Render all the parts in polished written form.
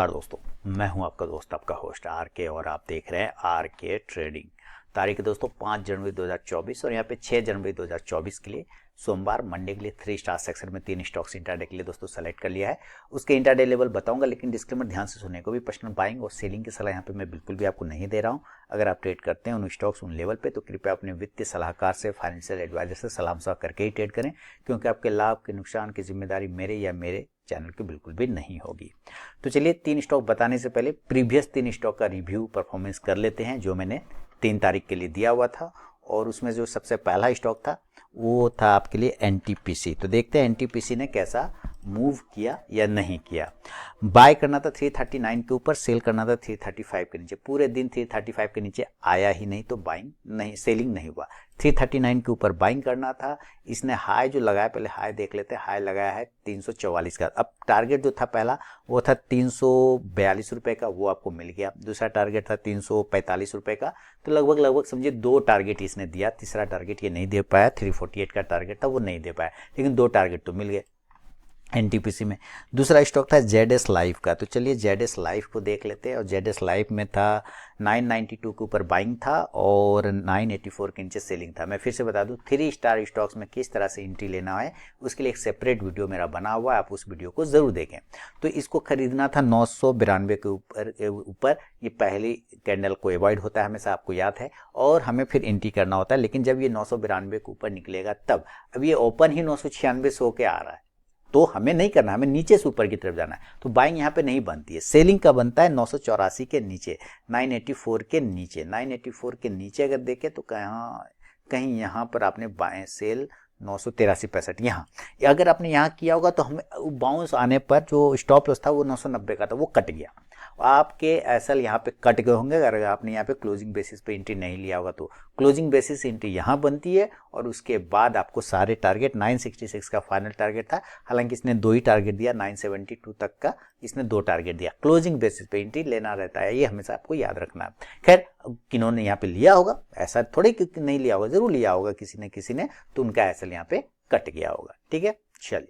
नमस्कार दोस्तों, मैं हूं आपका दोस्त आपका होस्ट आर के और आप देख रहे हैं आर के ट्रेडिंग। तारीख है दोस्तों 5 जनवरी 2024 और यहाँ पे 6 जनवरी 2024 के लिए सोमवार मंडे के लिए 3 स्टार सेक्शन में 3 स्टॉक्स इंट्राडे के लिए दोस्तों सेलेक्ट कर लिया है। उसके इंट्राडे लेवल बताऊंगा, लेकिन डिस्क्लेमर ध्यान से सुनने को भी। पर्सनल बाइंग और सेलिंग की सलाह यहाँ पे मैं बिल्कुल भी आपको नहीं दे रहा हूँ। अगर आप ट्रेड करते हैं उन स्टॉक्स उन लेवल पे तो कृपया अपने वित्तीय सलाहकार से, फाइनेंशियल एडवाइजर से सलाह मशवरा करके ही ट्रेड करें, क्योंकि आपके लाभ के नुकसान की जिम्मेदारी मेरे या मेरे चैनल की बिल्कुल भी नहीं होगी। तो चलिए 3 स्टॉक बताने से पहले प्रीवियस 3 स्टॉक का रिव्यू परफॉर्मेंस कर लेते हैं जो मैंने 3 तारीख के लिए दिया हुआ था। और उसमें जो सबसे पहला स्टॉक था वो था आपके लिए एनटीपीसी। तो देखते हैं एनटीपीसी ने कैसा मूव किया या नहीं किया। बाय करना था 339 के ऊपर, सेल करना था 335 के नीचे। पूरे दिन 335 के नीचे आया ही नहीं तो बाइंग नहीं, सेलिंग नहीं हुआ। 339 के ऊपर बाइंग करना था। इसने हाई जो लगाया, पहले हाई देख लेते हैं। हाई लगाया है 344 का। अब टारगेट जो था पहला वो था 342 रुपए का, वो आपको मिल गया। दूसरा टारगेट था 345 रुपए का। तो लगभग समझिए 2 टारगेट इसने दिया। तीसरा टारगेट ये नहीं दे पाया। 348 का टारगेट था वो नहीं दे पाया, लेकिन 2 टारगेट तो मिल गए एनटीपीसी में। दूसरा स्टॉक था जेडएस लाइफ का। तो चलिए जेडएस लाइफ को देख लेते हैं। और जेडएस लाइफ में था 992 के ऊपर बाइंग था और 984 के नीचे सेलिंग था। मैं फिर से बता दूं 3 स्टार स्टॉक्स में किस तरह से एंट्री लेना है उसके लिए एक सेपरेट वीडियो मेरा बना हुआ है, आप उस वीडियो को जरूर देखें। तो इसको खरीदना था 992 के ऊपर। ये पहली कैंडल को अवॉइड होता है हमेशा, आपको याद है, और हमें फिर एंट्री करना होता है। लेकिन जब ये 992 के ऊपर निकलेगा तब, अब ये ओपन ही 996 सो के आ रहा है तो हमें नहीं करना, हमें नीचे से ऊपर की तरफ जाना है। तो बाइंग यहाँ पे नहीं बनती है। सेलिंग का बनता है 984 के नीचे, 984 के नीचे। 984 के नीचे अगर देखें तो कहीं यहाँ पर आपने बाएं सेल 983-65 यहाँ अगर आपने यहाँ किया होगा तो हमें बाउंस आने पर जो स्टॉप लॉस था वो 990 का था, वो कट गया। आपके एसएल यहाँ पे कट गए होंगे अगर आपने यहाँ पे क्लोजिंग बेसिस पे एंट्री नहीं लिया होगा। तो क्लोजिंग बेसिस एंट्री यहाँ बनती है और उसके बाद आपको सारे टारगेट 966 का फाइनल टारगेट था। हालांकि इसने 2 ही टारगेट दिया, 972 तक का इसने 2 टारगेट दिया। क्लोजिंग बेसिस पे एंट्री लेना रहता है, ये हमेशा आपको याद रखना है। खैर किन्होंने यहाँ पे लिया होगा, ऐसा थोड़ी कि नहीं लिया होगा, जरूर लिया होगा किसी ने, तो उनका एसएल यहाँ पे कट गया होगा। ठीक है, चलिए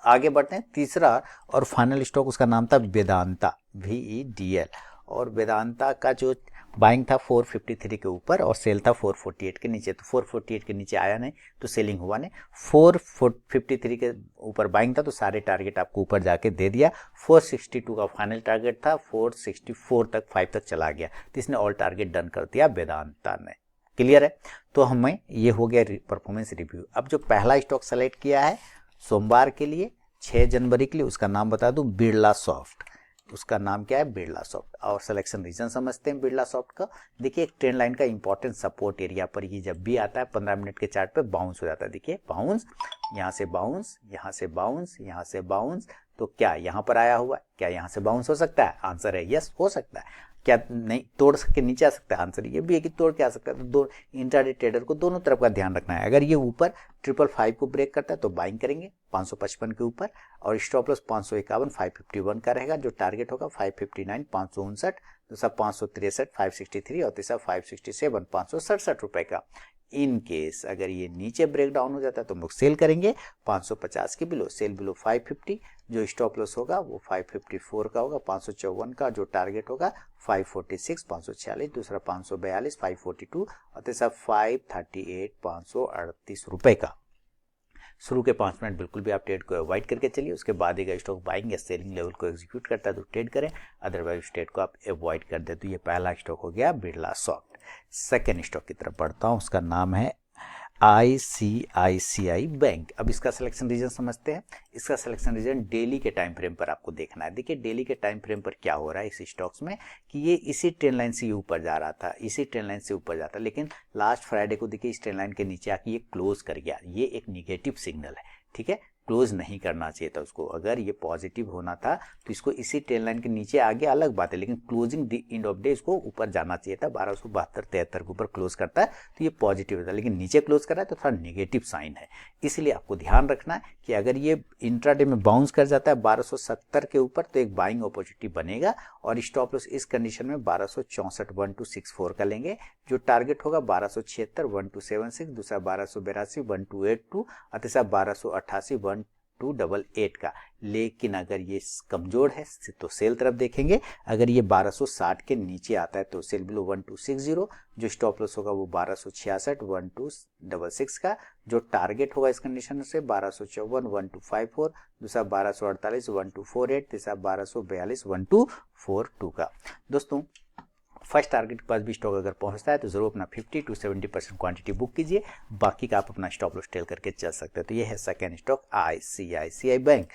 आगे बढ़ते हैं। तीसरा और फाइनल स्टॉक उसका नाम था वेदांता, VEDL। और वेदांता का जो बाइंग था 453 के ऊपर और सेल था 448 के नीचे। तो 448 के नीचे आया नहीं तो सेलिंग हुआ नहीं। 453 के ऊपर बाइंग था तो सारे टारगेट आपको ऊपर जाके दे दिया। 462 का फाइनल टारगेट था, 464 तक 5 तक चला गया तो इसने ऑल टारगेट डन कर दिया वेदांता ने। क्लियर है? तो हमें ये हो गया परफॉर्मेंस रिव्यू। अब जो पहला स्टॉक सेलेक्ट किया है सोमवार के लिए 6 जनवरी के लिए, उसका नाम बता दूं बिरला सॉफ्ट। उसका नाम क्या है? बिरला सॉफ्ट। और सिलेक्शन रीजन समझते हैं बिरला सॉफ्ट का। देखिए एक ट्रेंड लाइन का इंपॉर्टेंट सपोर्ट एरिया पर ये जब भी आता है 15 मिनट के चार्ट पे बाउंस हो जाता है। देखिए बाउंस, यहाँ से बाउंस, यहाँ से बाउंस, यहाँ से बाउंस। तो क्या यहाँ पर आया हुआ है? क्या यहाँ से बाउंस हो सकता है? आंसर है यस, हो सकता है। क्या नहीं तोड़ के नीचे आ सकता है? आंसर ये भी है कि तोड़ के आ सकता है। तो दो इंट्राडे ट्रेडर को दोनों तरफ का ध्यान रखना है। अगर ये ऊपर 555 को ब्रेक करता है तो बाइंग करेंगे 555 के ऊपर, और स्टॉप लॉस 551 551 का रहेगा। जो टारगेट होगा 559 559, दूसरा 563 563 और तीसरा 567 567 रुपए का। इन केस अगर ये नीचे ब्रेक डाउन हो जाता है तो हम लोग सेल करेंगे 550 के बिलो, सेल बिलो 550। जो स्टॉप लॉस होगा वो 554 का होगा। 554 का जो टारगेट होगा 546 546, दूसरा 542 542 और तीसरा 538 538 रुपए का। शुरू के 5 मिनट बिल्कुल भी आप ट्रेड को अवॉइड करके चलिए। उसके बाद एक स्टॉक बाइंग या सेलिंग लेवल को एग्जीक्यूट करता है तो ट्रेड करें, अदरवाइज ट्रेड को आप अवॉइड कर दे। तो ये पहला स्टॉक हो गया बिरला सॉफ्ट। सेकेंड स्टॉक की तरफ बढ़ता हूँ, उसका नाम है ICICI बैंक। अब इसका सिलेक्शन रीजन समझते हैं। इसका सिलेक्शन रीजन डेली के टाइम फ्रेम पर आपको देखना है। देखिए डेली के टाइम फ्रेम पर क्या हो रहा है इस स्टॉक्स में कि ये इसी ट्रेंड लाइन से ऊपर जा रहा था, इसी ट्रेंड लाइन से ऊपर जाता, लेकिन लास्ट फ्राइडे को देखिए इस ट्रेंड लाइन के नीचे आके ये क्लोज कर गया। ये एक निगेटिव सिग्नल है। ठीक है, क्लोज नहीं करना चाहिए था उसको। अगर ये पॉजिटिव होना था तो इसको इसी ट्रेंड लाइन के नीचे आगे अलग बात है, लेकिन क्लोजिंग एंड ऑफ डे इसको ऊपर जाना चाहिए था। 1272-73 के ऊपर क्लोज करता है तो ये पॉजिटिव होता है, लेकिन नीचे क्लोज कर रहा है तो थोड़ा नेगेटिव साइन है। इसलिए आपको ध्यान रखना है कि अगर ये इंट्राडे में बाउंस कर जाता है 1270 के ऊपर तो एक बाइंग अपॉर्चुनिटी बनेगा। और स्टॉप लॉस इस कंडीशन में 1264 1264 का लेंगे। जो टारगेट होगा 1276 1276, दूसरा 1282 1282 और तीसरा 1288 1288 का। लेकिन अगर ये कमजोर है तो सेल तरफ देखेंगे, अगर ये 1260 के नीचे आता है तो सेल बिलो 1260, जो स्टॉप लॉस होगा वो 1266 1266 का, जो टारगेट होगा इस कंडीशन से 1254 1254, दूसरा 1248 1248, तीसरा 1242 1242 का। दोस्तों फर्स्ट टारगेट के पास भी स्टॉक अगर पहुंचता है तो जरूर अपना 50 to 70% क्वांटिटी बुक कीजिए, बाकी का आप अपना स्टॉप लॉस टेल करके चल सकते हैं। तो ये है सेकंड स्टॉक ICICI बैंक।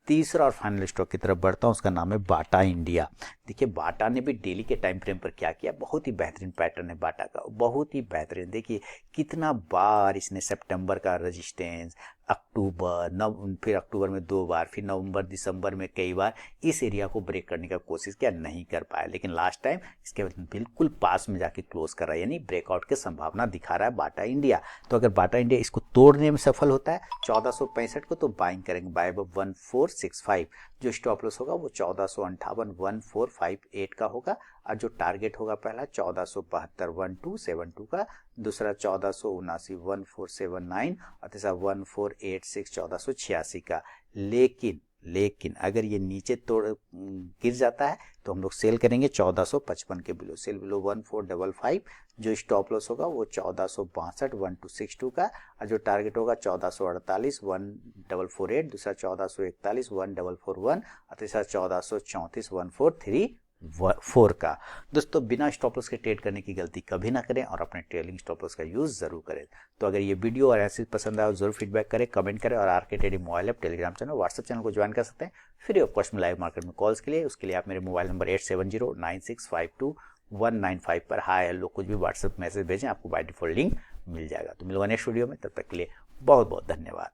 तीसरा और फाइनल स्टॉक की तरफ बढ़ता हूं, उसका नाम है बाटा इंडिया। देखिए बाटा ने भी डेली के टाइम फ्रेम पर क्या किया, बहुत ही बेहतरीन पैटर्न है बाटा का, बहुत ही बेहतरीन। देखिए कितना बार इसने सितंबर का रेजिस्टेंस, अक्टूबर, फिर अक्टूबर में 2 बार, फिर नवंबर दिसंबर में कई बार इस एरिया को ब्रेक करने का कोशिश किया, नहीं कर पाया। लेकिन लास्ट टाइम इसके बिल्कुल पास में जाके क्लोज कर रहा है, यानी ब्रेकआउट की संभावना दिखा रहा है बाटा इंडिया। तो अगर बाटा इंडिया इसको तोड़ने में सफल होता है 1465 को, तो बाइंग करेंगे बाय 1465। जो स्टॉप लॉस होगा वो 1458 1458 का होगा, और जो टारगेट होगा पहला 1472 1272 का, दूसरा 1479 1479, और तीसरा 1486 1486 का। लेकिन अगर ये नीचे तोड़ गिर जाता है तो हम लोग सेल करेंगे 1455 के बिलो, सेल बिलो 1455। जो स्टॉप लॉस होगा वो 1462 1262 का, और जो टारगेट होगा 1448 1448, दूसरा 1441 1441, और तीसरा 1434 1434 का। दोस्तों बिना स्टॉप लॉस के ट्रेड करने की गलती कभी ना करें और अपने ट्रेलिंग स्टॉप लॉस का यूज जरूर करें। तो अगर ये वीडियो और ऐसे पसंद आए जरूर फीडबैक करें, कमेंट करें, और RK trading mobile app, telegram channel, WhatsApp channel को ज्वाइन कर सकते हैं फ्री ऑफ कॉस्ट में लाइव मार्केट में कॉल्स के लिए। उसके लिए आप मेरे मोबाइल नंबर 8709652195 पर हाय हेलो कुछ भी व्हाट्सएप मैसेज भेजें, आपको बाय डिफॉल्ट लिंक मिल जाएगा। तो मिलूंगा नेक्स्ट वीडियो में, तब तक के लिए बहुत बहुत धन्यवाद।